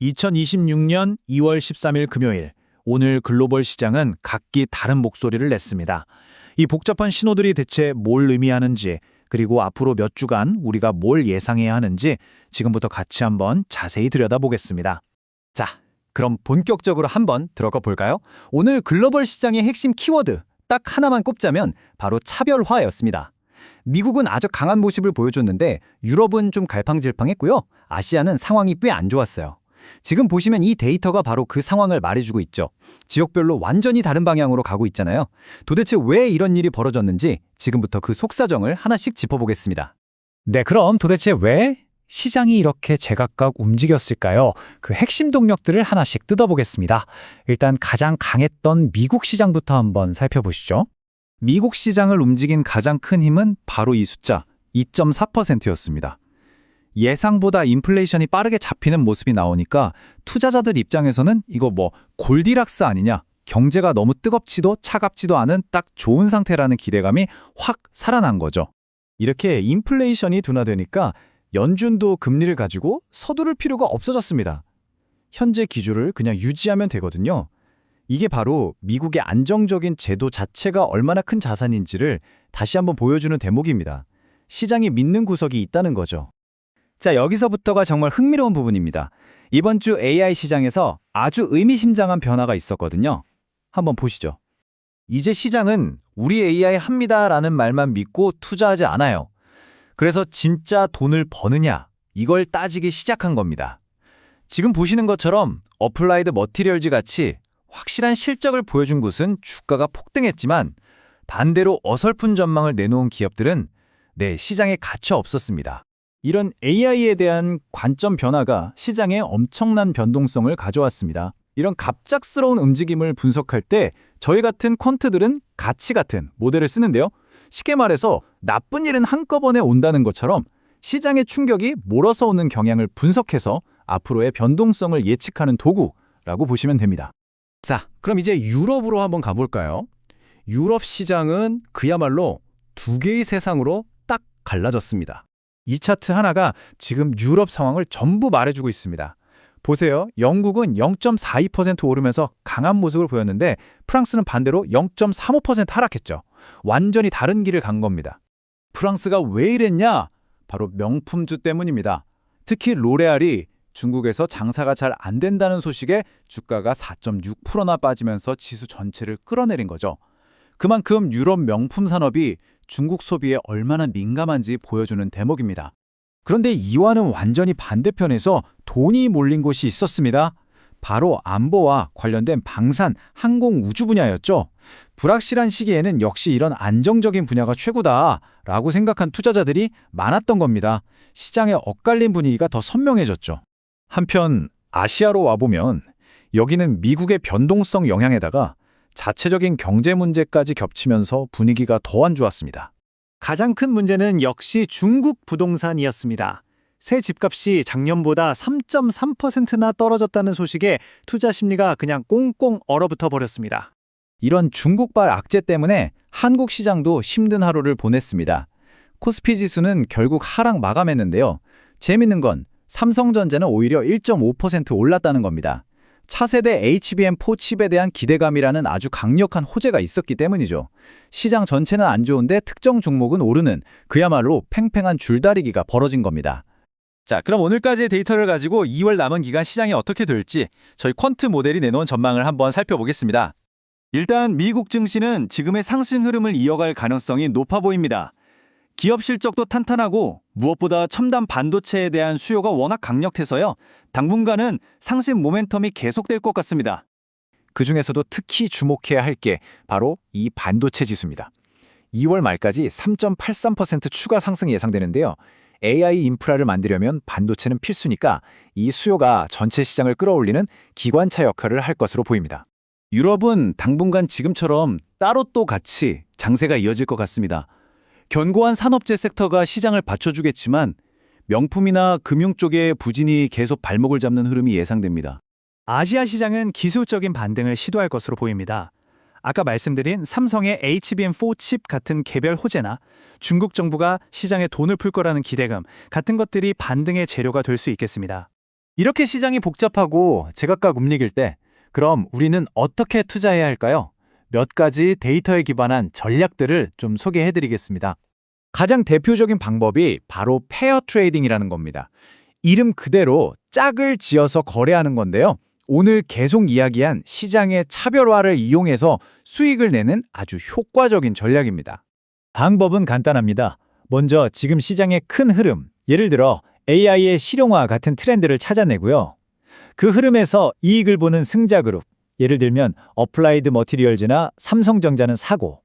2026년 2월 13일 금요일, 오늘 글로벌 시장은 각기 다른 목소리를 냈습니다. 이 복잡한 신호들이 대체 뭘 의미하는지, 그리고 앞으로 몇 주간 우리가 뭘 예상해야 하는지 지금부터 같이 한번 자세히 들여다보겠습니다. 자, 그럼 본격적으로 한번 들어가 볼까요? 오늘 글로벌 시장의 핵심 키워드 딱 하나만 꼽자면 바로 차별화였습니다. 미국은 아주 강한 모습을 보여줬는데 유럽은 좀 갈팡질팡했고요. 아시아는 상황이 꽤 안 좋았어요. 지금 보시면 이 데이터가 바로 그 상황을 말해주고 있죠. 지역별로 완전히 다른 방향으로 가고 있잖아요. 도대체 왜 이런 일이 벌어졌는지 지금부터 그 속사정을 하나씩 짚어보겠습니다. 네, 그럼 도대체 왜 시장이 이렇게 제각각 움직였을까요? 그 핵심 동력들을 하나씩 뜯어보겠습니다. 일단 가장 강했던 미국 시장부터 한번 살펴보시죠. 미국 시장을 움직인 가장 큰 힘은 바로 이 숫자 2.4%였습니다. 예상보다 인플레이션이 빠르게 잡히는 모습이 나오니까 투자자들 입장에서는 이거 뭐 골디락스 아니냐, 경제가 너무 뜨겁지도 차갑지도 않은 딱 좋은 상태라는 기대감이 확 살아난 거죠. 이렇게 인플레이션이 둔화되니까 연준도 금리를 가지고 서두를 필요가 없어졌습니다. 현재 기조를 그냥 유지하면 되거든요. 이게 바로 미국의 안정적인 제도 자체가 얼마나 큰 자산인지를 다시 한번 보여주는 대목입니다. 시장이 믿는 구석이 있다는 거죠. 자, 여기서부터가 정말 흥미로운 부분입니다. 이번 주 AI 시장에서 아주 의미심장한 변화가 있었거든요. 한번 보시죠. 이제 시장은 우리 AI 합니다라는 말만 믿고 투자하지 않아요. 그래서 진짜 돈을 버느냐, 이걸 따지기 시작한 겁니다. 지금 보시는 것처럼 어플라이드 머티리얼즈 같이 확실한 실적을 보여준 곳은 주가가 폭등했지만 반대로 어설픈 전망을 내놓은 기업들은 시장에 갇혀 없었습니다. 이런 AI에 대한 관점 변화가 시장에 엄청난 변동성을 가져왔습니다. 이런 갑작스러운 움직임을 분석할 때 저희 같은 퀀트들은 가치 같은 모델을 쓰는데요. 쉽게 말해서 나쁜 일은 한꺼번에 온다는 것처럼 시장의 충격이 몰아서 오는 경향을 분석해서 앞으로의 변동성을 예측하는 도구라고 보시면 됩니다. 자, 그럼 이제 유럽으로 한번 가볼까요? 유럽 시장은 그야말로 두 개의 세상으로 딱 갈라졌습니다. 이 차트 하나가 지금 유럽 상황을 전부 말해주고 있습니다. 보세요. 영국은 0.42% 오르면서 강한 모습을 보였는데 프랑스는 반대로 0.35% 하락했죠. 완전히 다른 길을 간 겁니다. 프랑스가 왜 이랬냐? 바로 명품주 때문입니다. 특히 로레알이 중국에서 장사가 잘 안 된다는 소식에 주가가 4.6%나 빠지면서 지수 전체를 끌어내린 거죠. 그만큼 유럽 명품 산업이 중국 소비에 얼마나 민감한지 보여주는 대목입니다. 그런데 이와는 완전히 반대편에서 돈이 몰린 곳이 있었습니다. 바로 안보와 관련된 방산, 항공, 우주 분야였죠. 불확실한 시기에는 역시 이런 안정적인 분야가 최고다라고 생각한 투자자들이 많았던 겁니다. 시장의 엇갈린 분위기가 더 선명해졌죠. 한편 아시아로 와보면 여기는 미국의 변동성 영향에다가 자체적인 경제 문제까지 겹치면서 분위기가 더 안 좋았습니다. 가장 큰 문제는 역시 중국 부동산이었습니다. 새 집값이 작년보다 3.3%나 떨어졌다는 소식에 투자 심리가 그냥 꽁꽁 얼어붙어 버렸습니다. 이런 중국발 악재 때문에 한국 시장도 힘든 하루를 보냈습니다. 코스피 지수는 결국 하락 마감했는데요. 재밌는 건 삼성전자는 오히려 1.5% 올랐다는 겁니다. 차세대 HBM4 칩에 대한 기대감이라는 아주 강력한 호재가 있었기 때문이죠. 시장 전체는 안 좋은데 특정 종목은 오르는 그야말로 팽팽한 줄다리기가 벌어진 겁니다. 자, 그럼 오늘까지의 데이터를 가지고 2월 남은 기간 시장이 어떻게 될지 저희 퀀트 모델이 내놓은 전망을 한번 살펴보겠습니다. 일단 미국 증시는 지금의 상승 흐름을 이어갈 가능성이 높아 보입니다. 기업 실적도 탄탄하고 무엇보다 첨단 반도체에 대한 수요가 워낙 강력해서요. 당분간은 상승 모멘텀이 계속될 것 같습니다. 그중에서도 특히 주목해야 할 게 바로 이 반도체 지수입니다. 2월 말까지 3.83% 추가 상승이 예상되는데요. AI 인프라를 만들려면 반도체는 필수니까 이 수요가 전체 시장을 끌어올리는 기관차 역할을 할 것으로 보입니다. 유럽은 당분간 지금처럼 따로 또 같이 장세가 이어질 것 같습니다. 견고한 산업재 섹터가 시장을 받쳐주겠지만 명품이나 금융 쪽에 부진이 계속 발목을 잡는 흐름이 예상됩니다. 아시아 시장은 기술적인 반등을 시도할 것으로 보입니다. 아까 말씀드린 삼성의 HBM4 칩 같은 개별 호재나 중국 정부가 시장에 돈을 풀 거라는 기대감 같은 것들이 반등의 재료가 될 수 있겠습니다. 이렇게 시장이 복잡하고 제각각 움직일 때 그럼 우리는 어떻게 투자해야 할까요? 몇 가지 데이터에 기반한 전략들을 좀 소개해 드리겠습니다. 가장 대표적인 방법이 바로 페어 트레이딩이라는 겁니다. 이름 그대로 짝을 지어서 거래하는 건데요. 오늘 계속 이야기한 시장의 차별화를 이용해서 수익을 내는 아주 효과적인 전략입니다. 방법은 간단합니다. 먼저 지금 시장의 큰 흐름, 예를 들어 AI의 실용화 같은 트렌드를 찾아내고요. 그 흐름에서 이익을 보는 승자 그룹, 예를 들면 어플라이드 머티리얼즈나 삼성전자는 사고,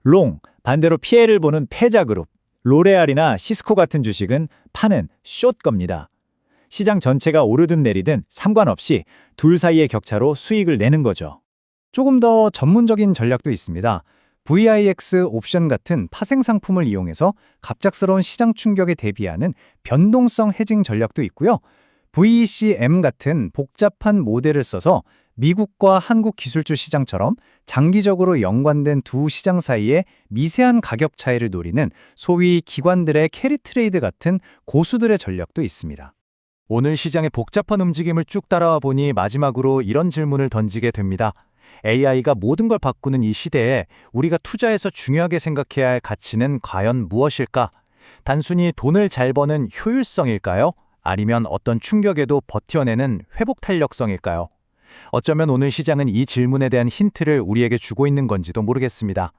롱, 반대로 피해를 보는 패자 그룹, 로레알이나 시스코 같은 주식은 파는 숏 겁니다. 시장 전체가 오르든 내리든 상관없이 둘 사이의 격차로 수익을 내는 거죠. 조금 더 전문적인 전략도 있습니다. VIX 옵션 같은 파생 상품을 이용해서 갑작스러운 시장 충격에 대비하는 변동성 헤징 전략도 있고요. VECM 같은 복잡한 모델을 써서 미국과 한국 기술주 시장처럼 장기적으로 연관된 두 시장 사이의 미세한 가격 차이를 노리는 소위 기관들의 캐리 트레이드 같은 고수들의 전략도 있습니다. 오늘 시장의 복잡한 움직임을 쭉 따라와 보니 마지막으로 이런 질문을 던지게 됩니다. AI가 모든 걸 바꾸는 이 시대에 우리가 투자해서 중요하게 생각해야 할 가치는 과연 무엇일까? 단순히 돈을 잘 버는 효율성일까요? 아니면 어떤 충격에도 버텨내는 회복 탄력성일까요? 어쩌면 오늘 시장은 이 질문에 대한 힌트를 우리에게 주고 있는 건지도 모르겠습니다.